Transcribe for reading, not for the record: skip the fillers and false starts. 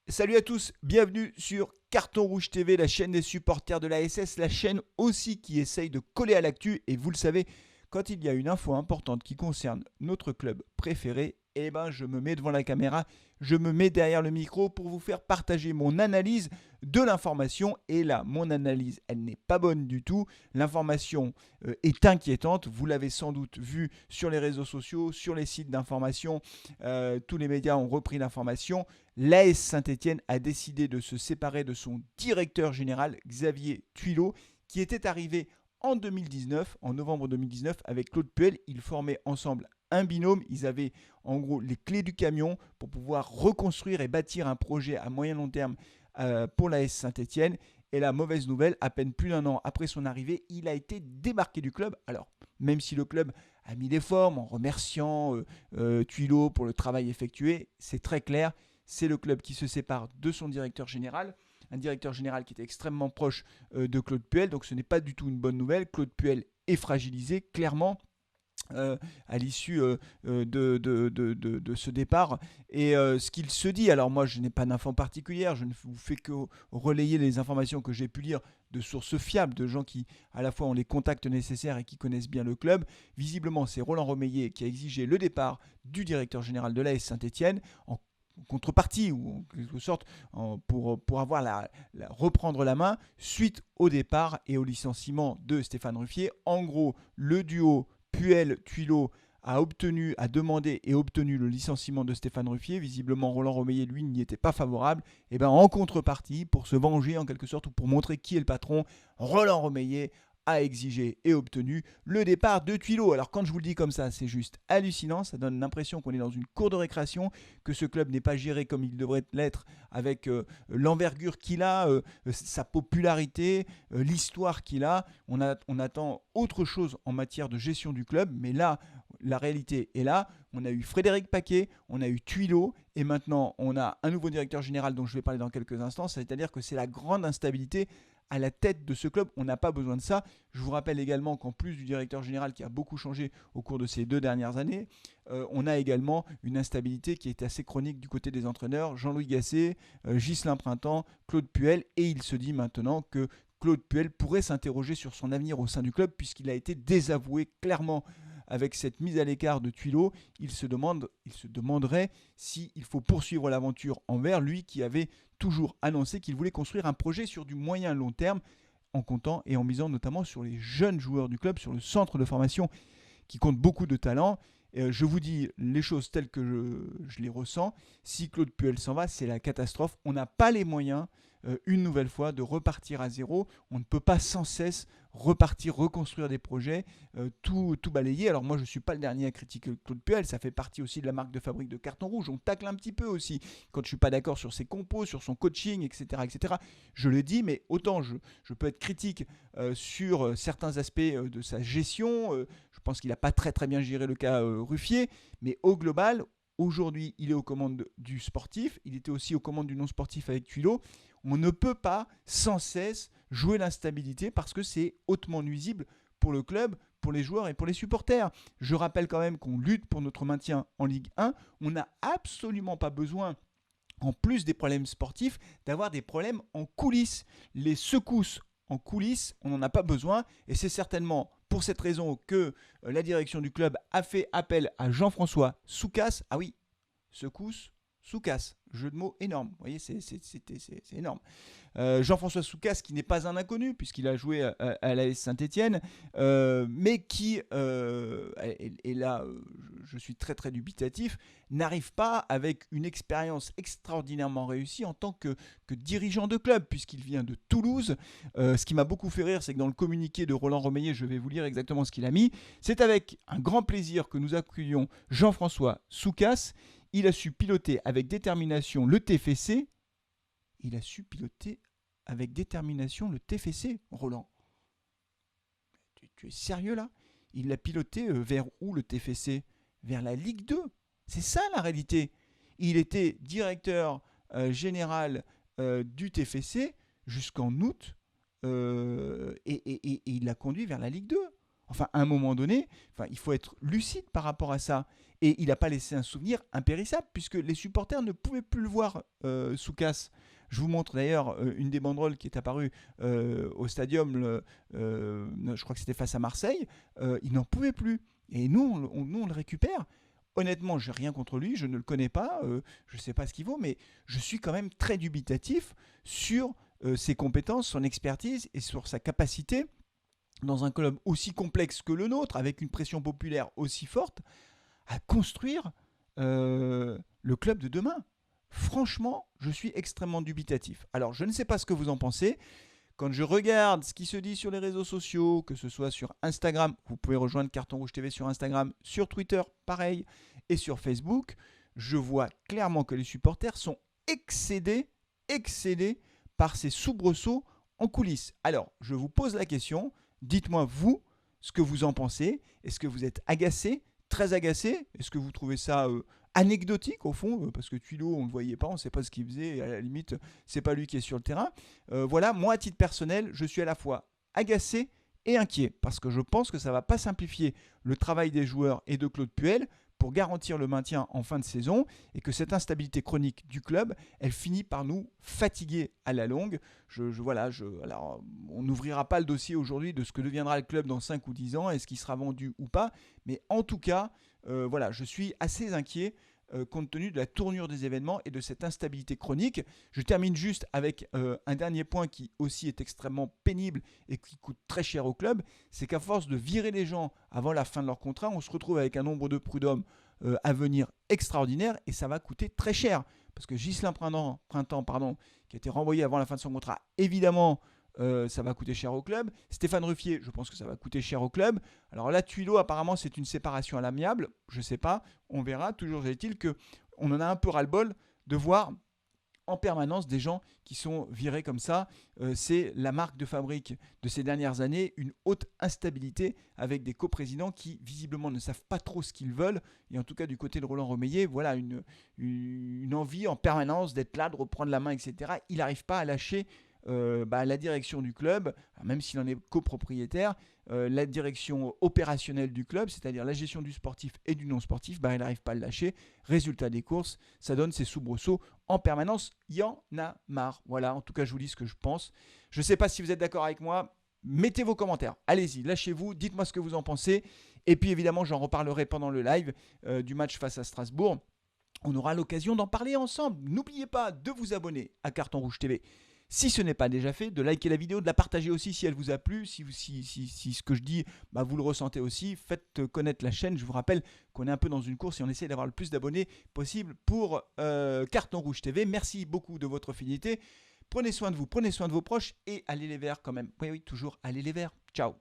Salut à tous, bienvenue sur Carton Rouge TV, la chaîne des supporters de l'ASS, la chaîne aussi qui essaye de coller à l'actu. Et vous le savez, quand il y a une info importante qui concerne notre club préféré, eh ben je me mets devant la caméra, je me mets derrière le micro pour vous faire partager mon analyse de l'information. Et là, mon analyse, elle n'est pas bonne du tout. L'information est inquiétante. Vous l'avez sans doute vu sur les réseaux sociaux, sur les sites d'information. Tous les médias ont repris l'information. L'AS Saint-Étienne a décidé de se séparer de son directeur général, Xavier Tuilot, qui était arrivé en 2019, en novembre 2019, avec Claude Puel. Ils formaient ensemble un binôme. Ils avaient en gros les clés du camion pour pouvoir reconstruire et bâtir un projet à moyen long terme pour l'AS Saint-Étienne. Et la mauvaise nouvelle, à peine plus d'un an après son arrivée, il a été débarqué du club. Alors, même si le club a mis des formes en remerciant Tuilot pour le travail effectué, c'est très clair, c'est le club qui se sépare de son directeur général, un directeur général qui était extrêmement proche de Claude Puel, donc ce n'est pas du tout une bonne nouvelle. Claude Puel est fragilisé, clairement. À l'issue de ce départ. Et ce qu'il se dit, alors moi je n'ai pas d'infos particulières, je ne vous fais que relayer les informations que j'ai pu lire de sources fiables, de gens qui à la fois ont les contacts nécessaires et qui connaissent bien le club. Visiblement c'est Roland Romeillet qui a exigé le départ du directeur général de l'AS Saint-Étienne en contrepartie ou en quelque sorte pour avoir reprendre la main suite au départ et au licenciement de Stéphane Ruffier. En gros, le duo Puel-Tuilot a demandé et obtenu le licenciement de Stéphane Ruffier. Visiblement, Roland Romeillet, lui, n'y était pas favorable. Et bien, en contrepartie, pour se venger en quelque sorte ou pour montrer qui est le patron, Roland Romeillet a exigé et obtenu le départ de Tuilot. Alors quand je vous le dis comme ça, c'est juste hallucinant, ça donne l'impression qu'on est dans une cour de récréation, que ce club n'est pas géré comme il devrait l'être, avec l'envergure qu'il a, sa popularité, l'histoire qu'il a. On attend autre chose en matière de gestion du club, mais là, la réalité est là. On a eu Frédéric Paquet, on a eu Tuilot, et maintenant on a un nouveau directeur général dont je vais parler dans quelques instants, c'est-à-dire que c'est la grande instabilité à la tête de ce club. On n'a pas besoin de ça. Je vous rappelle également qu'en plus du directeur général qui a beaucoup changé au cours de ces 2 dernières années, on a également une instabilité qui est assez chronique du côté des entraîneurs. Jean-Louis Gasset, Ghislain Printemps, Claude Puel, et il se dit maintenant que Claude Puel pourrait s'interroger sur son avenir au sein du club puisqu'il a été désavoué clairement avec cette mise à l'écart de Tuilot. Il se demanderait s'il faut poursuivre l'aventure envers lui qui avait toujours annoncé qu'il voulait construire un projet sur du moyen long terme en comptant et en misant notamment sur les jeunes joueurs du club, sur le centre de formation qui compte beaucoup de talent. Je vous dis les choses telles que je les ressens. Si Claude Puel s'en va, c'est la catastrophe. On n'a pas les moyens, une nouvelle fois, de repartir à zéro. On ne peut pas sans cesse repartir, reconstruire des projets, tout balayer. Alors moi, je ne suis pas le dernier à critiquer Claude Puel. Ça fait partie aussi de la marque de fabrique de Carton Rouge. On tacle un petit peu aussi quand je ne suis pas d'accord sur ses compos, sur son coaching, etc. etc. Je le dis, mais autant je peux être critique sur certains aspects de sa gestion. Je pense qu'il n'a pas très très bien géré le cas Ruffier, mais au global, aujourd'hui, il est aux commandes du sportif, il était aussi aux commandes du non-sportif avec Tuilot. On ne peut pas sans cesse jouer l'instabilité parce que c'est hautement nuisible pour le club, pour les joueurs et pour les supporters. Je rappelle quand même qu'on lutte pour notre maintien en Ligue 1. On n'a absolument pas besoin, en plus des problèmes sportifs, d'avoir des problèmes en coulisses. Les secousses en coulisses, on n'en a pas besoin et c'est certainement pour cette raison que la direction du club a fait appel à Jean-François Soucas. Ah oui, secousse, Soucas, jeu de mots énorme. Vous voyez, c'est énorme. Jean-François Soucas, qui n'est pas un inconnu, puisqu'il a joué à l'AS Saint-Étienne, mais qui, et là, je suis très très dubitatif, n'arrive pas avec une expérience extraordinairement réussie en tant que dirigeant de club, puisqu'il vient de Toulouse. Ce qui m'a beaucoup fait rire, c'est que dans le communiqué de Roland Romeillet, je vais vous lire exactement ce qu'il a mis. C'est avec un grand plaisir que nous accueillons Jean-François Soucas. Il a su piloter avec détermination le TFC. Il a su piloter avec détermination le TFC, Roland. Tu es sérieux là? Il l'a piloté vers où le TFC? Vers la Ligue 2. C'est ça la réalité. Il était directeur général du TFC jusqu'en août et il l'a conduit vers la Ligue 2. Enfin, à un moment donné, il faut être lucide par rapport à ça. Et il n'a pas laissé un souvenir impérissable, puisque les supporters ne pouvaient plus le voir, Soukas. Je vous montre d'ailleurs une des banderoles qui est apparue au stadium, je crois que c'était face à Marseille. Il n'en pouvait plus. Et nous, on le récupère. Honnêtement, je n'ai rien contre lui, je ne le connais pas, je ne sais pas ce qu'il vaut, mais je suis quand même très dubitatif sur ses compétences, son expertise et sur sa capacité, dans un club aussi complexe que le nôtre, avec une pression populaire aussi forte, à construire le club de demain. Franchement, je suis extrêmement dubitatif. Alors, je ne sais pas ce que vous en pensez. Quand je regarde ce qui se dit sur les réseaux sociaux, que ce soit sur Instagram, vous pouvez rejoindre Carton Rouge TV sur Instagram, sur Twitter, pareil, et sur Facebook, je vois clairement que les supporters sont excédés par ces soubresauts en coulisses. Alors, je vous pose la question, dites-moi vous ce que vous en pensez. Est-ce que vous êtes agacé, très agacé? Est-ce que vous trouvez ça anecdotique au fond, parce que Tuilo, on ne le voyait pas, on ne sait pas ce qu'il faisait, et à la limite, c'est pas lui qui est sur le terrain. Voilà, moi à titre personnel, je suis à la fois agacé et inquiet, parce que je pense que ça ne va pas simplifier le travail des joueurs et de Claude Puel pour garantir le maintien en fin de saison, et que cette instabilité chronique du club, elle finit par nous fatiguer à la longue. Alors, on n'ouvrira pas le dossier aujourd'hui de ce que deviendra le club dans 5 ou 10 ans, est-ce qu'il sera vendu ou pas, mais en tout cas, je suis assez inquiet compte tenu de la tournure des événements et de cette instabilité chronique. Je termine juste avec un dernier point qui aussi est extrêmement pénible et qui coûte très cher au club, c'est qu'à force de virer les gens avant la fin de leur contrat, on se retrouve avec un nombre de prud'hommes à venir extraordinaire et ça va coûter très cher. Parce que Ghislain Printemps, qui a été renvoyé avant la fin de son contrat, évidemment, ça va coûter cher au club. Stéphane Ruffier, je pense que ça va coûter cher au club. Alors là, Tuilo, apparemment, c'est une séparation à l'amiable. Je ne sais pas, on verra. Toujours est-il qu'on en a un peu ras-le-bol de voir en permanence des gens qui sont virés comme ça. C'est la marque de fabrique de ces dernières années, une haute instabilité avec des coprésidents qui visiblement ne savent pas trop ce qu'ils veulent. Et en tout cas, du côté de Roland Romeillet, voilà une envie en permanence d'être là, de reprendre la main, etc. Il n'arrive pas à lâcher la direction du club, même s'il en est copropriétaire, la direction opérationnelle du club, c'est-à-dire la gestion du sportif et du non-sportif, il n'arrive pas à le lâcher. Résultat des courses, ça donne ces soubresauts en permanence. Il y en a marre. Voilà, en tout cas, je vous dis ce que je pense. Je ne sais pas si vous êtes d'accord avec moi. Mettez vos commentaires. Allez-y, lâchez-vous. Dites-moi ce que vous en pensez. Et puis, évidemment, j'en reparlerai pendant le live du match face à Strasbourg. On aura l'occasion d'en parler ensemble. N'oubliez pas de vous abonner à Carton Rouge TV. Si ce n'est pas déjà fait, de liker la vidéo, de la partager aussi si elle vous a plu, si ce que je dis, vous le ressentez aussi, faites connaître la chaîne. Je vous rappelle qu'on est un peu dans une course et on essaie d'avoir le plus d'abonnés possible pour Carton Rouge TV. Merci beaucoup de votre fidélité. Prenez soin de vous, prenez soin de vos proches et allez les verts quand même. Oui, toujours allez les verts. Ciao.